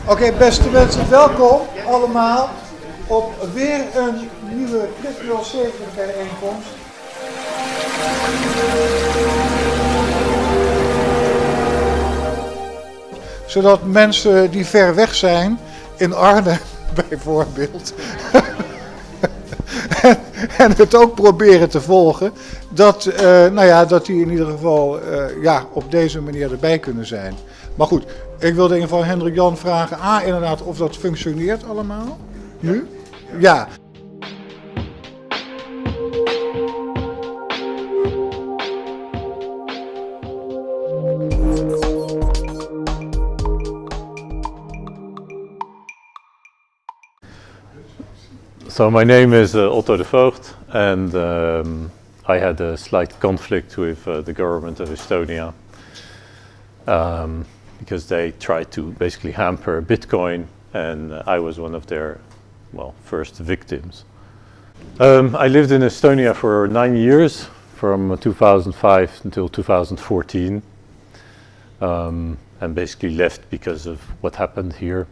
Oké, beste mensen, welkom allemaal op weer een nieuwe Crypt070 bijeenkomst. Zodat mensen die ver weg zijn, in Arnhem bijvoorbeeld, en het ook proberen te volgen, dat, dat die in ieder geval op deze manier erbij kunnen zijn. Maar goed, ik wilde in ieder geval Hendrik Jan vragen, inderdaad, of dat functioneert allemaal, nu? Ja. So my name is Otto de Voogd, and I had a slight conflict with the government of Estonia because they tried to basically hamper Bitcoin, and I was one of their, first victims. I lived in Estonia for 9 years, from 2005 until 2014, and basically left because of what happened here.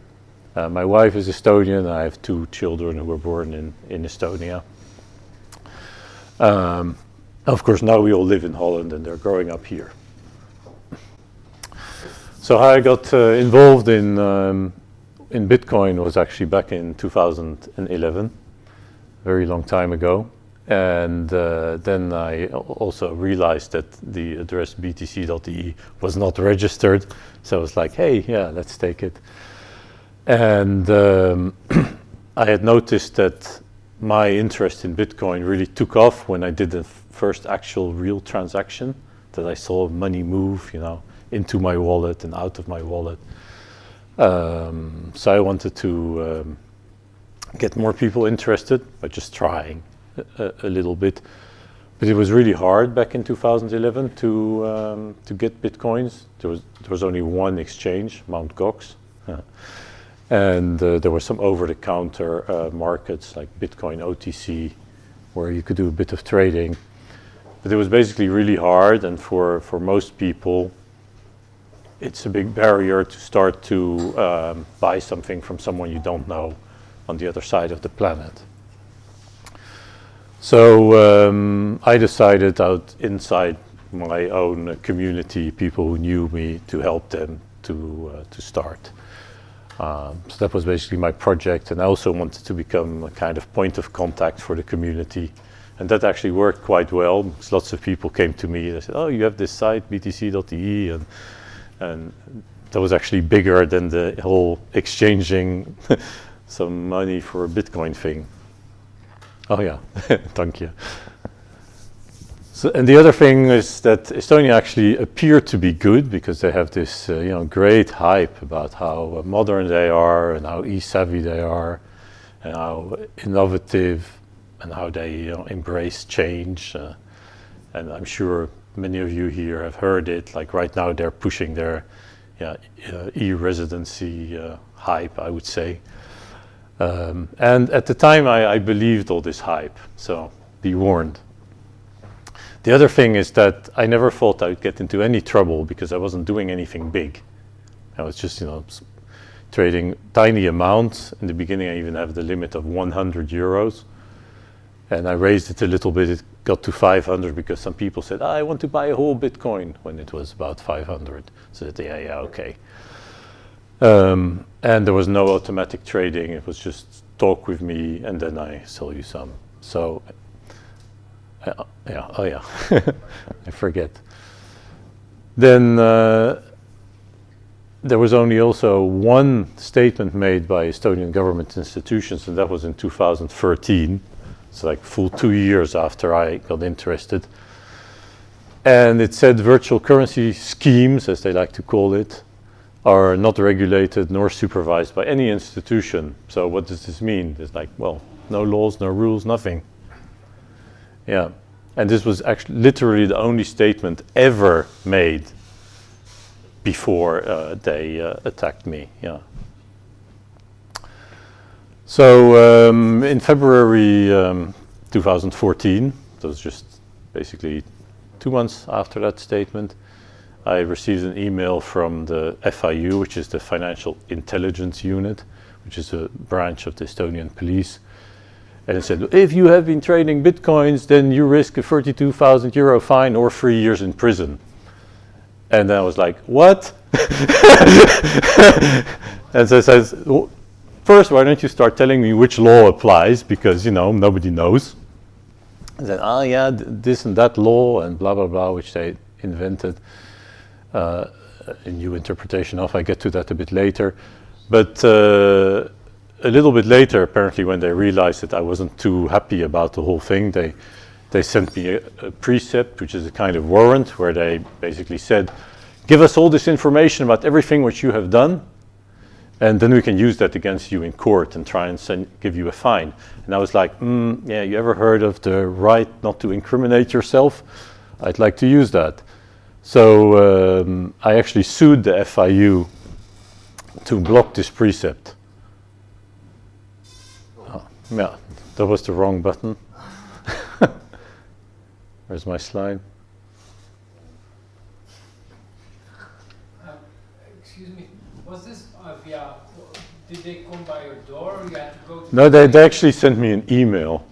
My wife is Estonian, and I have 2 children who were born in Estonia. Of course, now we all live in Holland, and they're growing up here. So how I got involved in Bitcoin was actually back in 2011, a very long time ago. And then I also realized that the address btc.de was not registered. So I was like, hey, yeah, let's take it. And I had noticed that my interest in Bitcoin really took off when I did the first actual real transaction, that I saw money move, into my wallet and out of my wallet. So I wanted to get more people interested by just trying a little bit. But it was really hard back in 2011 to get Bitcoins. There was only one exchange, Mt. Gox. And there were some over-the-counter markets like Bitcoin OTC, where you could do a bit of trading. But it was basically really hard, and for most people, it's a big barrier to start to buy something from someone you don't know on the other side of the planet. So I decided out inside my own community, people who knew me, to help them to start. So that was basically my project, and I also wanted to become a kind of point of contact for the community. And that actually worked quite well, because lots of people came to me, they said, oh, you have this site, btc.de, and that was actually bigger than the whole exchanging some money for a Bitcoin thing. Oh yeah, thank you. So, and the other thing is that Estonia actually appeared to be good, because they have this great hype about how modern they are and how e-savvy they are and how innovative and how they embrace change. And I'm sure many of you here have heard it. Like right now they're pushing their e-residency hype, I would say. And at the time I believed all this hype, so be warned. The other thing is that I never thought I would get into any trouble, because I wasn't doing anything big. I was just, trading tiny amounts. In the beginning, I even have the limit of 100 euros. And I raised it a little bit. It got to 500 because some people said, I want to buy a whole Bitcoin, when it was about 500. So that, yeah, okay. And there was no automatic trading. It was just talk with me, and then I sell you some. So. I forget. Then there was only also one statement made by Estonian government institutions, and that was in 2013. So like full 2 years after I got interested. And it said virtual currency schemes, as they like to call it, are not regulated nor supervised by any institution. So what does this mean? It's like, well, no laws, no rules, nothing. Yeah, and this was actually literally the only statement ever made before they attacked me. Yeah. So in February 2014, that was just basically 2 months after that statement, I received an email from the FIU, which is the Financial Intelligence Unit, which is a branch of the Estonian police. And it said, if you have been trading bitcoins, then you risk a 32,000 euro fine or 3 years in prison. And then I was like, what? And so it says, well, first, why don't you start telling me which law applies? Because, nobody knows. And then, this and that law and blah, blah, blah, which they invented a new interpretation of. I get to that a bit later. But a little bit later, apparently, when they realized that I wasn't too happy about the whole thing, they sent me a precept, which is a kind of warrant, where they basically said, give us all this information about everything which you have done, and then we can use that against you in court and try and give you a fine. And I was like, yeah, you ever heard of the right not to incriminate yourself? I'd like to use that. So I actually sued the FIU to block this precept. Oh, yeah, that was the wrong button. Where's my slide? Excuse me, was this via, did they come by your door or you had to go to... No, they actually sent me an email.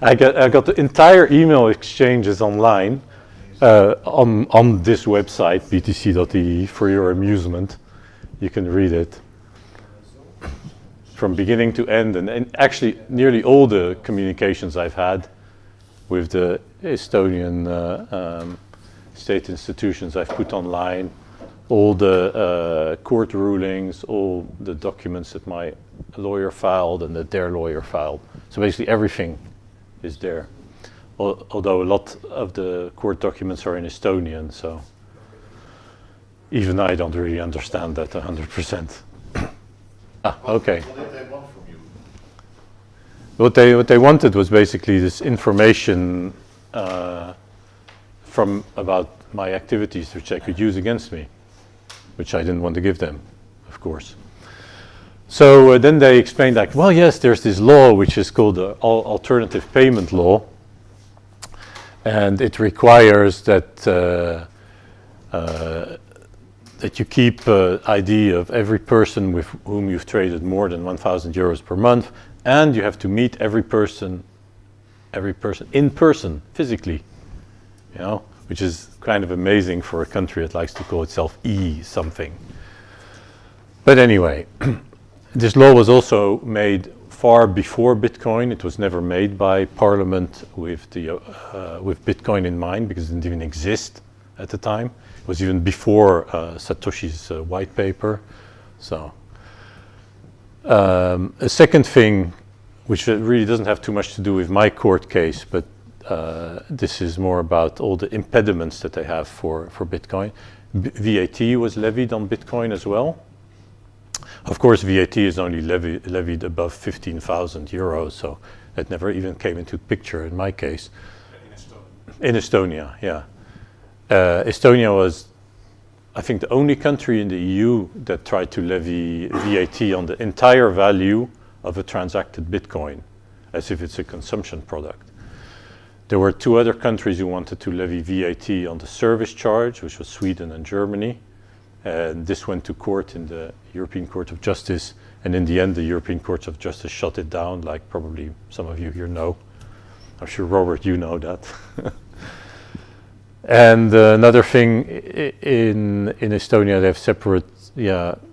I got the entire email exchanges online on this website, btc.de, for your amusement. You can read it from beginning to end, and actually nearly all the communications I've had with the Estonian state institutions I've put online, all the court rulings, all the documents that my lawyer filed and that their lawyer filed. So basically everything is there. Although a lot of the court documents are in Estonian, so even I don't really understand that 100%. Okay. What did they want from you? What they wanted was basically this information from about my activities, which I could use against me, which I didn't want to give them, of course. So then they explained, like, well, yes, there's this law which is called the alternative payment law, and it requires that that you keep ID of every person with whom you've traded more than 1,000 euros per month, and you have to meet every person in person, physically, which is kind of amazing for a country that likes to call itself something. But anyway, this law was also made far before Bitcoin. It was never made by Parliament with Bitcoin in mind, because it didn't even exist at the time. It was even before Satoshi's white paper. So a second thing, which really doesn't have too much to do with my court case, but this is more about all the impediments that they have for Bitcoin. VAT was levied on Bitcoin as well. Of course, VAT is only levied above 15,000 euros, so that never even came into picture in my case. In Estonia, yeah. Estonia was, I think, the only country in the EU that tried to levy VAT on the entire value of a transacted Bitcoin, as if it's a consumption product. There were two other countries who wanted to levy VAT on the service charge, which was Sweden and Germany. And this went to court in the European Court of Justice. And in the end, the European Court of Justice shut it down, like probably some of you here know. I'm sure, Robert, you know that. And another thing, in Estonia, they have separate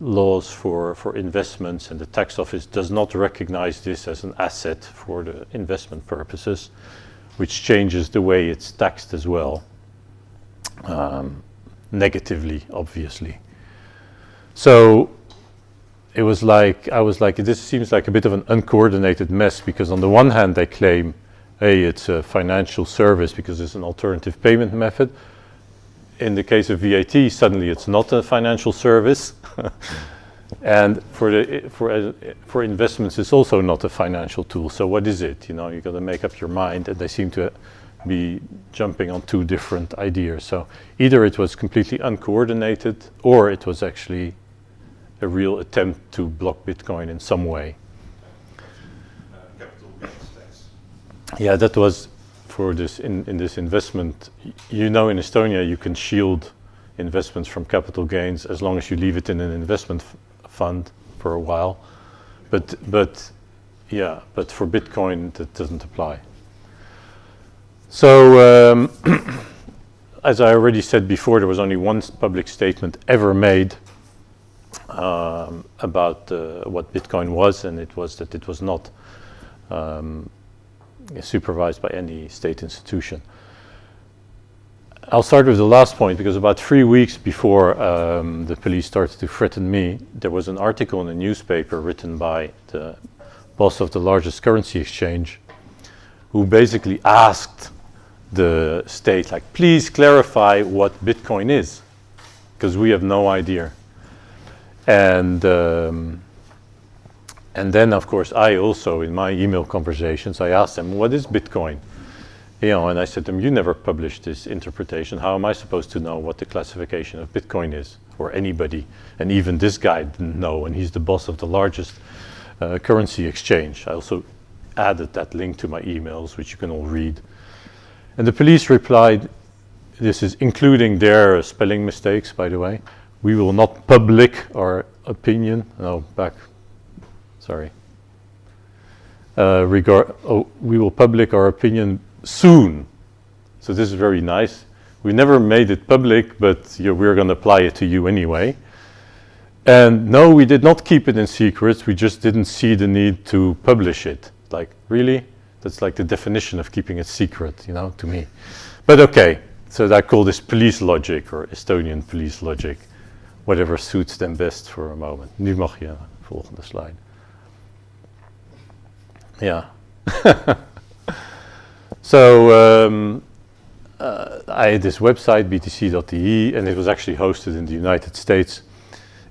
laws for investments, and the tax office does not recognize this as an asset for the investment purposes, which changes the way it's taxed as well, negatively, obviously. So it was like, I was like, this seems like a bit of an uncoordinated mess, because on the one hand they claim, hey, it's a financial service because it's an alternative payment method. In the case of VAT, suddenly it's not a financial service. And for investments, it's also not a financial tool. So what is it? You got to make up your mind, and they seem to be jumping on two different ideas. So either it was completely uncoordinated, or it was actually a real attempt to block Bitcoin in some way. Capital gains tax. Yeah, that was for this in this investment, in Estonia you can shield investments from capital gains as long as you leave it in an investment fund for a while. But for Bitcoin that doesn't apply. So as I already said before, there was only one public statement ever made about what Bitcoin was, and it was that it was not supervised by any state institution. I'll start with the last point, because about 3 weeks before the police started to threaten me, there was an article in a newspaper written by the boss of the largest currency exchange, who basically asked the state, like, please clarify what Bitcoin is, because we have no idea. And then, of course, I also, in my email conversations, I asked them, what is Bitcoin? And I said to them, you never published this interpretation. How am I supposed to know what the classification of Bitcoin is? Or anybody. And even this guy didn't know, and he's the boss of the largest currency exchange. I also added that link to my emails, which you can all read. And the police replied, this is including their spelling mistakes, by the way, we will not public our opinion. We will public our opinion soon. So this is very nice. We never made it public, but we're going to apply it to you anyway. And no, we did not keep it in secret. We just didn't see the need to publish it. Like, really? That's like the definition of keeping it secret, to me. But okay, so I call this PoliceLogic, or Estonian PoliceLogic, whatever suits them best for a moment. Nu mag je, volgende slide. Yeah. So I had this website, btc.de, and it was actually hosted in the United States.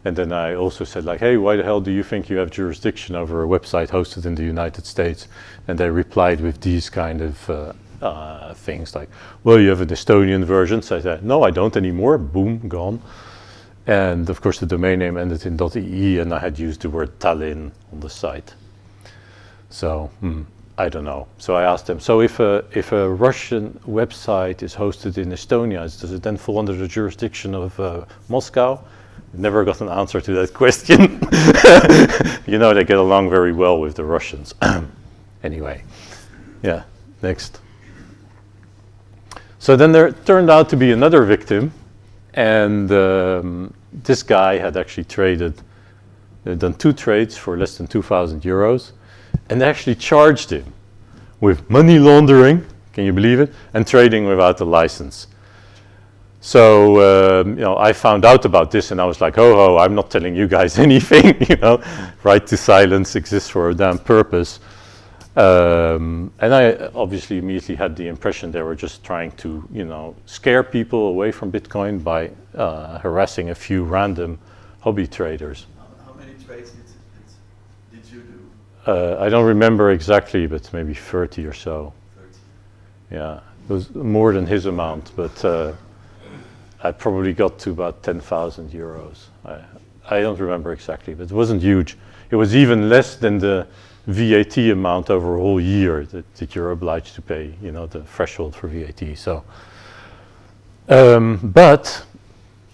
And then I also said, like, hey, why the hell do you think you have jurisdiction over a website hosted in the United States? And they replied with these kind of things like, well, you have an Estonian version. So I said, no, I don't anymore. Boom, gone. And of course, the domain name ended in .ee, and I had used the word Tallinn on the site. So, I don't know. So I asked them, so if a Russian website is hosted in Estonia, does it then fall under the jurisdiction of Moscow? Never got an answer to that question. They get along very well with the Russians. Anyway, yeah, next. So then there turned out to be another victim, and this guy had actually done 2 trades for less than 2,000 euros, and they actually charged him with money laundering, can you believe it, and trading without a license. So, I found out about this, and I was like, oh, I'm not telling you guys anything, right to silence exists for a damn purpose. And I obviously immediately had the impression they were just trying to, scare people away from Bitcoin by harassing a few random hobby traders. How many trades did you do? I don't remember exactly, but maybe 30 or so. 30. Yeah, it was more than his amount, but I probably got to about 10,000 euros. I don't remember exactly, but it wasn't huge. It was even less than the VAT amount over a whole year that you're obliged to pay, the threshold for VAT. So, but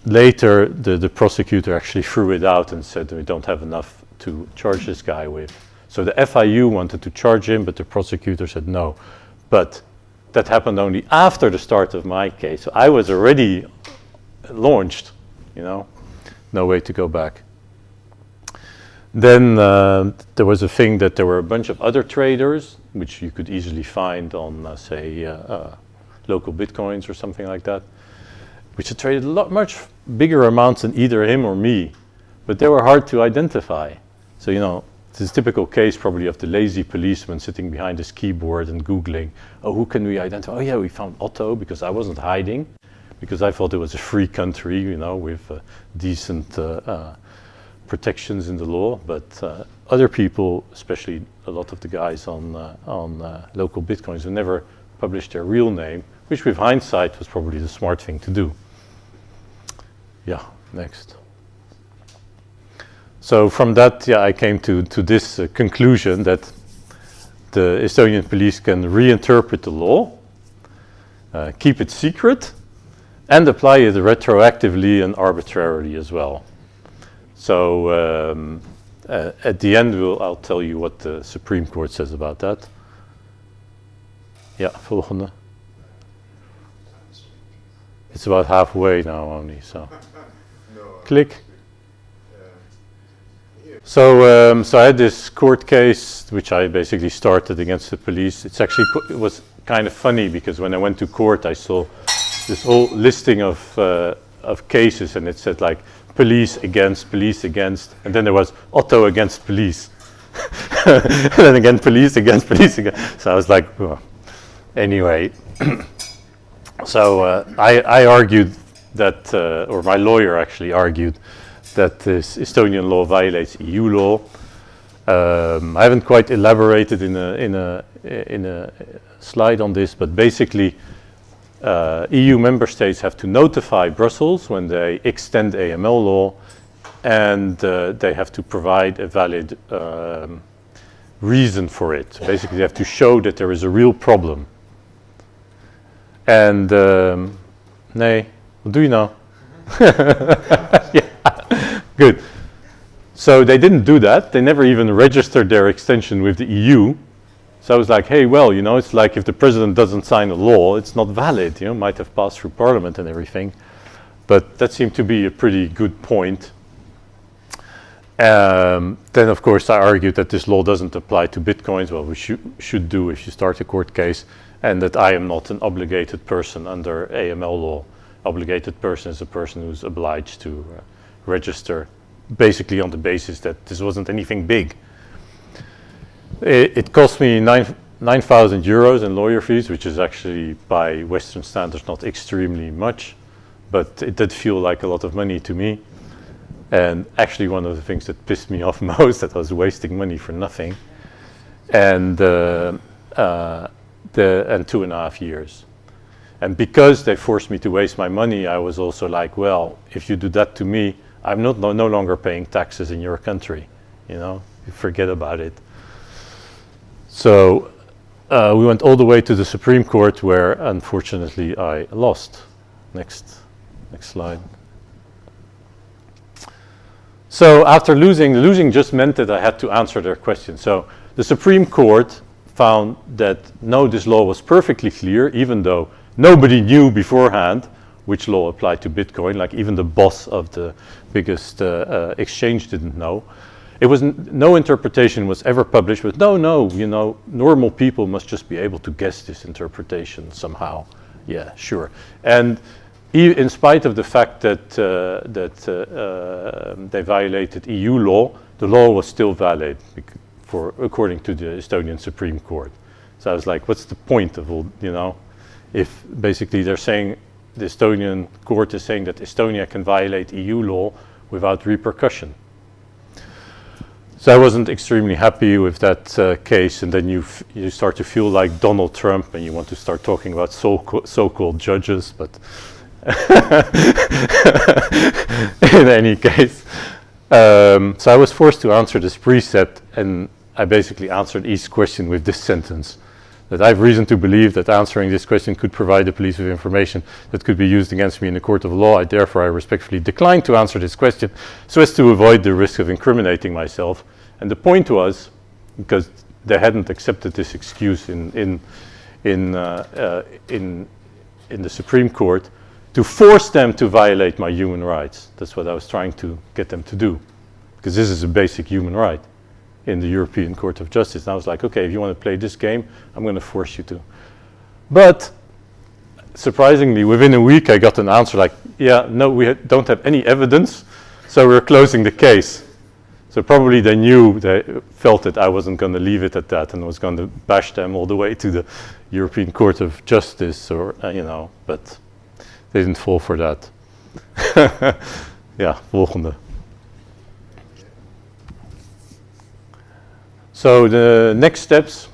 later the prosecutor actually threw it out and said we don't have enough to charge this guy with. So the FIU wanted to charge him, but the prosecutor said no. But that happened only after the start of my case. So I was already launched, no way to go back. Then there was a thing that there were a bunch of other traders, which you could easily find on, say, local Bitcoins or something like that, which had traded much bigger amounts than either him or me, but they were hard to identify. So, it's a typical case probably of the lazy policeman sitting behind his keyboard and Googling, oh, who can we identify? Oh yeah, we found Otto, because I wasn't hiding, because I thought it was a free country, with decent protections in the law. But other people, especially a lot of the guys on local Bitcoins, who never published their real name, which with hindsight was probably the smart thing to do. Yeah, next. So from that, I came to this conclusion that the Estonian police can reinterpret the law keep it secret, and apply it retroactively and arbitrarily as well. So at the end, I'll tell you what the Supreme Court says about that. Ja, volgende. It's about halfway now only, so. Click. So I had this court case, which I basically started against the police. It was kind of funny because when I went to court, I saw this whole listing of cases, and it said like police against, and then there was Otto against police, and then again police against. So I was like, oh. Anyway, so I argued that, or my lawyer actually argued that this Estonian law violates EU law. I haven't quite elaborated in a slide on this, but basically EU member states have to notify Brussels when they extend AML law, and they have to provide a valid reason for it. Basically, they have to show that there is a real problem. And nee, wat doe je nou? Yeah, good. So they didn't do that. They never even registered their extension with the EU. So I was like, hey, well, you know, it's like if the president doesn't sign a law, it's not valid. You know, might have passed through parliament and everything. But that seemed to be a pretty good point. Then, of course, I argued that this law doesn't apply to bitcoins. Well, we should do if you start a court case. And that I am not an obligated person under AML law. Obligated person is a person who's obliged to register, basically on the basis that this wasn't anything big. It cost me 9,000 euros in lawyer fees, which is actually by Western standards not extremely much, but it did feel like a lot of money to me. And actually one of the things that pissed me off most, that I was wasting money for nothing. And 2.5 years. And because they forced me to waste my money, I was also like, well, if you do that to me, I'm no longer paying taxes in your country. You know, you forget about it. So we went all the way to the Supreme Court, where unfortunately I lost. Next slide. So after losing just meant that I had to answer their question. So the Supreme Court found that no, this law was perfectly clear, even though nobody knew beforehand which law applied to Bitcoin. Like even the boss of the biggest exchange didn't know. It was no interpretation was ever published. But no, you know, normal people must just be able to guess this interpretation somehow. Yeah, sure. And in spite of the fact that they violated EU law, the law was still valid. According to the Estonian Supreme Court. So I was like, what's the point of all, you know, if basically they're saying, the Estonian court is saying that Estonia can violate EU law without repercussion. So I wasn't extremely happy with that case, and then you start to feel like Donald Trump, and you want to start talking about so-called judges, but in any case. So I was forced to answer this precept, and I basically answered each question with this sentence: that I have reason to believe that answering this question could provide the police with information that could be used against me in a court of law. Therefore, I respectfully decline to answer this question so as to avoid the risk of incriminating myself. And the point was, because they hadn't accepted this excuse in the Supreme Court, to force them to violate my human rights. That's what I was trying to get them to do, because this is a basic human right in the European Court of Justice. And I was like, okay, if you want to play this game, I'm going to force you to. But surprisingly, within a week, I got an answer like, yeah, no, we don't have any evidence, so we're closing the case. So probably they felt that I wasn't going to leave it at that and was going to bash them all the way to the European Court of Justice, or, you know, but they didn't fall for that. Ja, volgende. So the next steps,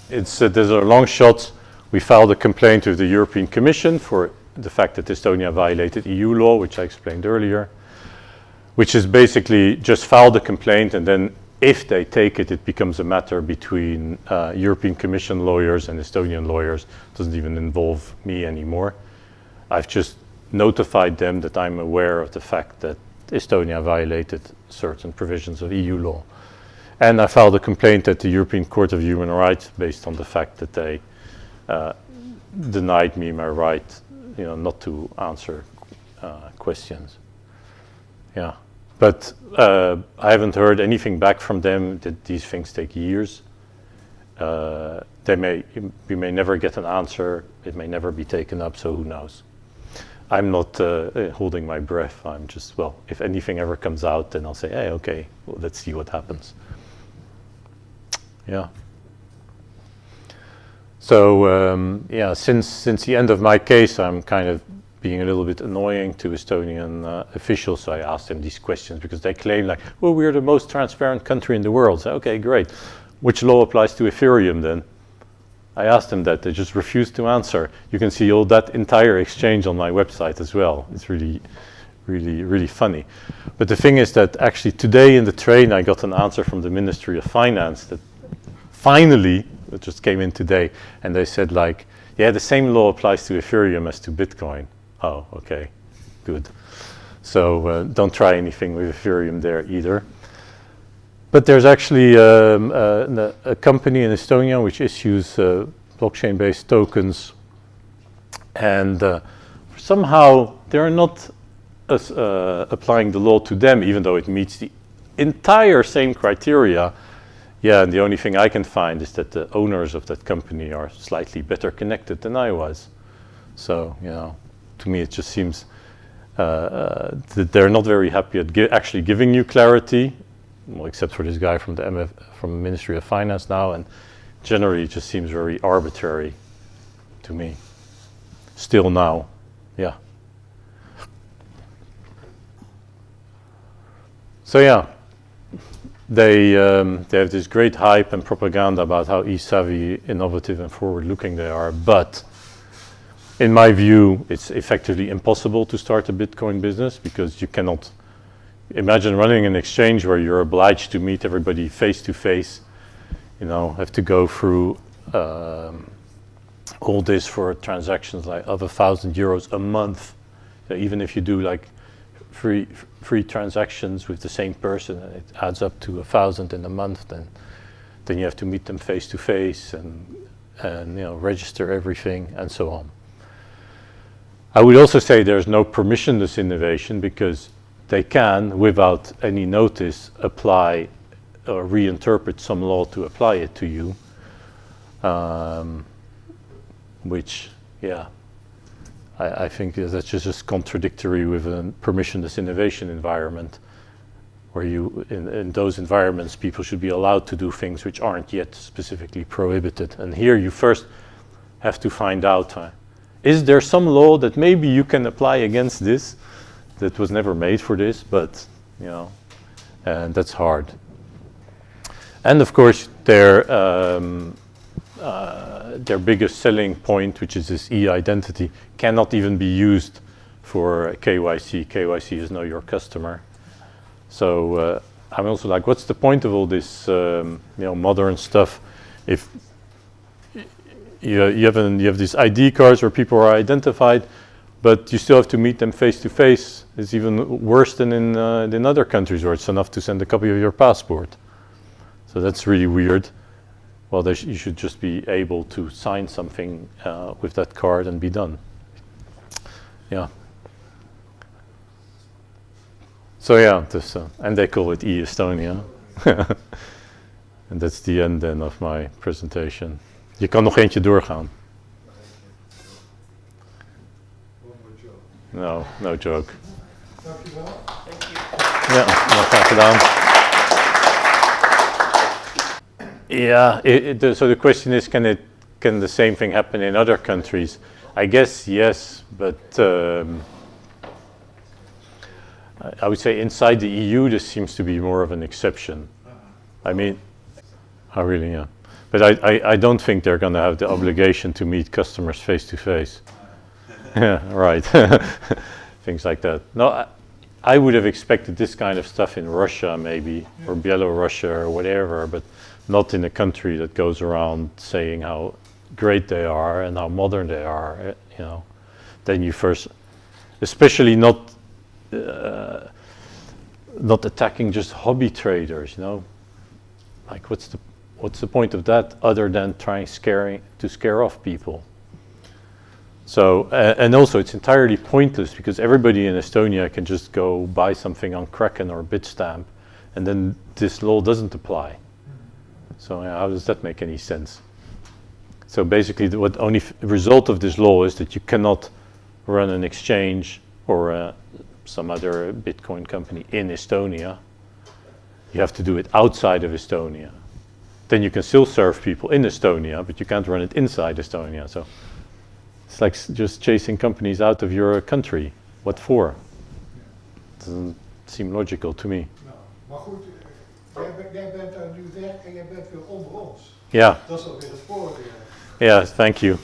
these are long shots. We filed a complaint with the European Commission for the fact that Estonia violated EU law, which I explained earlier, which is basically just file the complaint, and then if they take it, it becomes a matter between European Commission lawyers and Estonian lawyers. It doesn't even involve me anymore. I've just notified them that I'm aware of the fact that Estonia violated certain provisions of EU law. And I filed a complaint at the European Court of Human Rights based on the fact that they denied me my right, not to answer questions. Yeah, but I haven't heard anything back from them. That these things take years. We may never get an answer. It may never be taken up. So who knows? I'm not holding my breath. I'm just, well, if anything ever comes out, then I'll say, hey, okay, well, let's see what happens. Yeah. So yeah, since the end of my case, I'm kind of being a little bit annoying to Estonian officials. So I asked them these questions because they claim like, well, we're the most transparent country in the world. So, okay, great. Which law applies to Ethereum then? I asked them that. They just refused to answer. You can see all that entire exchange on my website as well. It's really, really, really funny. But the thing is that actually today in the train, I got an answer from the Ministry of Finance that finally, it just came in today, and they said like, yeah, the same law applies to Ethereum as to Bitcoin. Oh, okay, good. So don't try anything with Ethereum there either. But there's actually a company in Estonia which issues blockchain-based tokens, and somehow they're not applying the law to them, even though it meets the entire same criteria. Yeah, and the only thing I can find is that the owners of that company are slightly better connected than I was. So, to me it just seems that they're not very happy at actually giving you clarity. Well, except for this guy from the Ministry of Finance now, and generally it just seems very arbitrary to me. Still now, yeah. So yeah, they have this great hype and propaganda about how e-savvy, innovative, and forward-looking they are, but in my view, it's effectively impossible to start a Bitcoin business because you cannot. Imagine running an exchange where you're obliged to meet everybody face to face, have to go through all this for transactions like of €1,000 a month. So even if you do like three transactions with the same person, and it adds up to 1,000 in a month, then you have to meet them face to face and register everything and so on. I would also say there's no permissionless innovation because they can, without any notice, apply or reinterpret some law to apply it to you, which, yeah, I think that's just contradictory with a permissionless innovation environment, where in those environments, people should be allowed to do things which aren't yet specifically prohibited. And here you first have to find out, is there some law that maybe you can apply against this? That was never made for this, but and that's hard. And of course, their biggest selling point, which is this e-identity, cannot even be used for KYC. KYC is know your customer. So I'm also like, what's the point of all this, modern stuff if you have these ID cards where people are identified, but you still have to meet them face to face. It's even worse than in other countries where it's enough to send a copy of your passport. So that's really weird. Well, you should just be able to sign something with that card and be done. Yeah. So yeah, and they call it e-Estonia. And that's the end then of my presentation. Je kan nog eentje doorgaan. No joke. Dankjewel. Ja, graag gedaan. Yeah, so the question is, can the same thing happen in other countries? I guess yes, but I would say inside the EU, this seems to be more of an exception. I mean, really, yeah. But I don't think they're going to have the obligation to meet customers face to face. Yeah, right. Things like that. No, I would have expected this kind of stuff in Russia maybe, or Belarus or whatever, but not in a country that goes around saying how great they are and how modern they are, you know. Then you first, especially not attacking just hobby traders, you know. Like what's the point of that other than trying to scare off people? So, and also it's entirely pointless because everybody in Estonia can just go buy something on Kraken or Bitstamp, and then this law doesn't apply. So how does that make any sense? So basically the only result of this law is that you cannot run an exchange or some other Bitcoin company in Estonia. You have to do it outside of Estonia. Then you can still serve people in Estonia, but you can't run it inside Estonia. So it's like just chasing companies out of your country. What for? Doesn't seem logical to me. Nou, maar goed, jij bent daar nu weg en jij bent weer onder ons. Yeah. Dat is ook weer het voordeel. Yeah, thank you.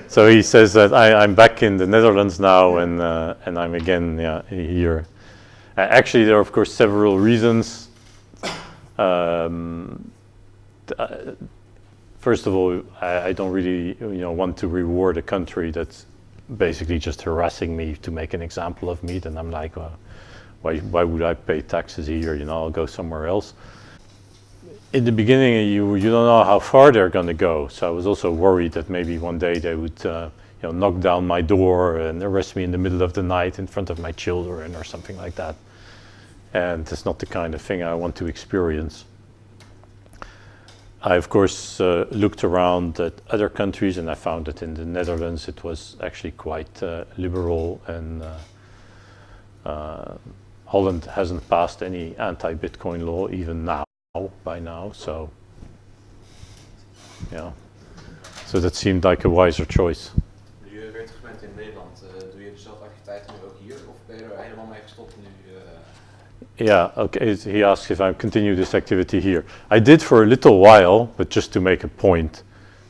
So he says that I'm back in the Netherlands now, and I'm again here. Actually, there are of course several reasons. First of all, I don't really want to reward a country that's basically just harassing me to make an example of me. Then I'm like, well, why would I pay taxes here? I'll go somewhere else. In the beginning, you don't know how far they're going to go. So I was also worried that maybe one day they would knock down my door and arrest me in the middle of the night in front of my children or something like that. And that's not the kind of thing I want to experience. I, of course, looked around at other countries, and I found that in the Netherlands it was actually quite liberal, and Holland hasn't passed any anti-Bitcoin law even now, by now, so yeah. So that seemed like a wiser choice. Nu je weer terug bent in Nederland, doe je dezelfde activiteiten nu ook hier, of ben je er helemaal mee gestopt nu? Yeah, okay, he asks if I continue this activity here. I did for a little while, but just to make a point.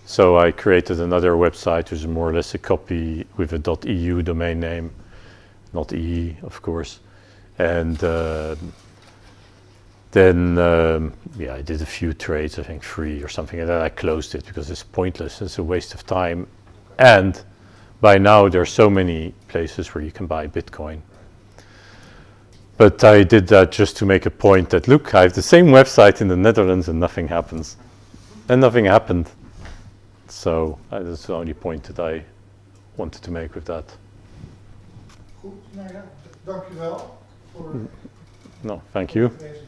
So I created another website, which is more or less a copy with a .eu domain name, not .ee, of course. And then I did a few trades, I think 3 or something, and then I closed it because it's pointless, it's a waste of time. And by now there are so many places where you can buy Bitcoin. But I did that just to make a point that, look, I have the same website in the Netherlands and nothing happens. And nothing happened. So that's the only point that I wanted to make with that. Goed, nou ja, dankjewel voor No, thank you. deze